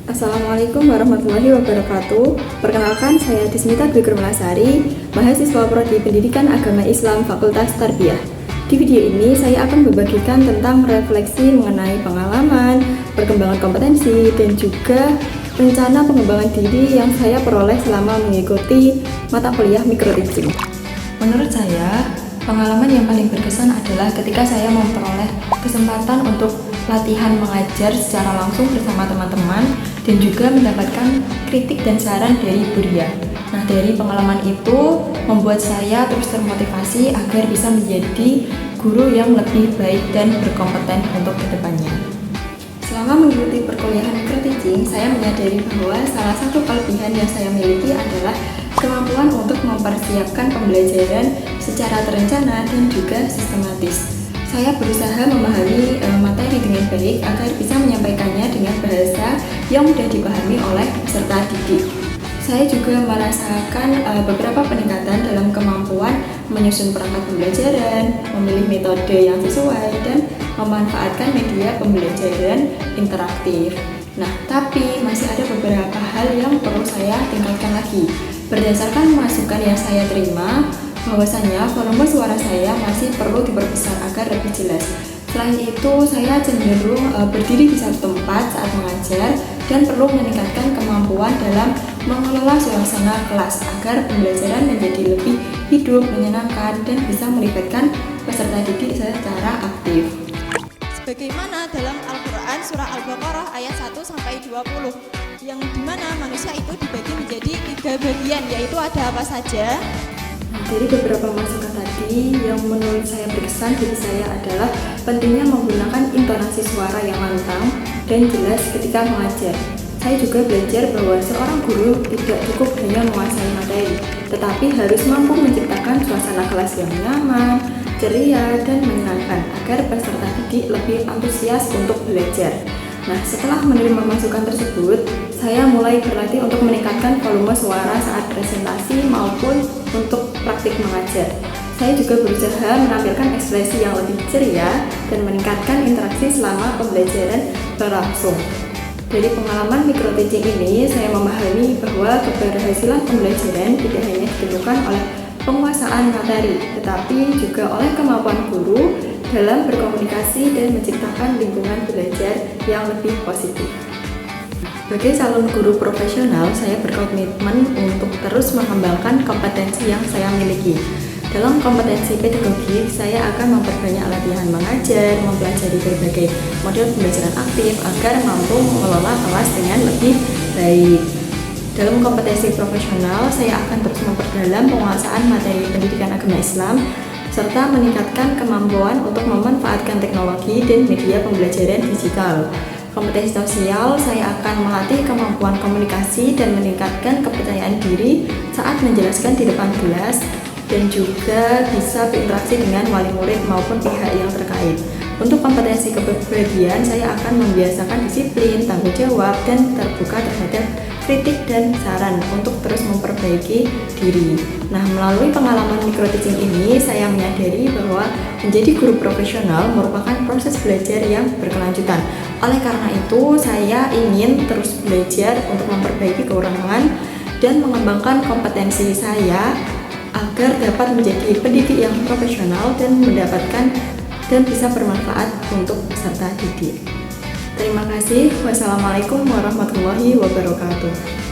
Assalamualaikum warahmatullahi wabarakatuh. Perkenalkan, saya Dismita Dwi Kurmelasari, mahasiswa Prodi Pendidikan Agama Islam Fakultas Tarbiyah. Di video ini saya akan membagikan tentang refleksi mengenai pengalaman, perkembangan kompetensi, dan juga rencana pengembangan diri yang saya peroleh selama mengikuti mata kuliah microteaching. Menurut saya, pengalaman yang paling berkesan adalah ketika saya memperoleh kesempatan untuk latihan mengajar secara langsung bersama teman-teman dan juga mendapatkan kritik dan saran dari Buria. Nah, dari pengalaman itu membuat saya terus termotivasi agar bisa menjadi guru yang lebih baik dan berkompeten untuk kedepannya. Selama mengikuti perkuliahan microteaching, saya menyadari bahwa salah satu kelebihan yang saya miliki adalah kemampuan untuk mempersiapkan pembelajaran secara terencana dan juga sistematis. Saya berusaha memahami materi dengan baik agar bisa menyampaikannya dengan bahasa yang mudah dipahami oleh peserta didik. Saya juga merasakan beberapa peningkatan dalam kemampuan menyusun perangkat pembelajaran, memilih metode yang sesuai, dan memanfaatkan media pembelajaran interaktif. Nah, tapi masih ada beberapa hal yang perlu saya tingkatkan lagi. Berdasarkan masukan yang saya terima, bahwasanya volume suara saya masih perlu diperbesar agar lebih jelas. Selain itu, saya cenderung berdiri di satu tempat saat mengajar dan perlu meningkatkan kemampuan dalam mengelola suasana kelas agar pembelajaran menjadi lebih hidup, menyenangkan, dan bisa melibatkan peserta didik secara aktif. Sebagaimana dalam Al-Quran surah Al-Baqarah ayat 1-20 yang dimana manusia itu dibagi menjadi 3 bagian, yaitu ada apa saja? Dari beberapa masukan tadi, yang menurut saya berkesan bagi saya adalah pentingnya menggunakan intonasi suara yang lantang dan jelas ketika mengajar. Saya juga belajar bahwa seorang guru tidak cukup hanya menguasai materi, tetapi harus mampu menciptakan suasana kelas yang nyaman, ceria, dan menyenangkan agar peserta didik lebih antusias untuk belajar. Nah, setelah menerima masukan tersebut, saya mulai berlatih untuk meningkatkan volume suara saat presentasi maupun untuk praktik mengajar. Saya juga berusaha menampilkan ekspresi yang lebih ceria dan meningkatkan interaksi selama pembelajaran berlangsung. Dari pengalaman microteaching ini, saya memahami bahwa keberhasilan pembelajaran tidak hanya ditentukan oleh penguasaan materi, tetapi juga oleh kemampuan guru dalam berkomunikasi dan menciptakan lingkungan belajar yang lebih positif. Sebagai calon guru profesional, saya berkomitmen untuk terus mengembangkan kompetensi yang saya miliki. Dalam kompetensi pedagogi, saya akan memperbanyak latihan mengajar, mempelajari berbagai model pembelajaran aktif agar mampu mengelola kelas dengan lebih baik. Dalam kompetensi profesional, saya akan terus memperdalam penguasaan materi pendidikan agama Islam serta meningkatkan kemampuan untuk memanfaatkan teknologi dan media pembelajaran digital. Kompetensi sosial, saya akan melatih kemampuan komunikasi dan meningkatkan kepercayaan diri saat menjelaskan di depan kelas dan juga bisa berinteraksi dengan wali murid maupun pihak yang terkait. Untuk kompetensi kepribadian, saya akan membiasakan disiplin, tanggung jawab, dan terbuka terhadap kritik dan saran untuk terus memperbaiki diri. Nah, melalui pengalaman microteaching ini, saya menyadari bahwa menjadi guru profesional merupakan proses belajar yang berkelanjutan. Oleh karena itu, saya ingin terus belajar untuk memperbaiki kekurangan dan mengembangkan kompetensi saya agar dapat menjadi pendidik yang profesional dan mendapatkan dan bisa bermanfaat untuk peserta didik. Terima kasih. Wassalamualaikum warahmatullahi wabarakatuh.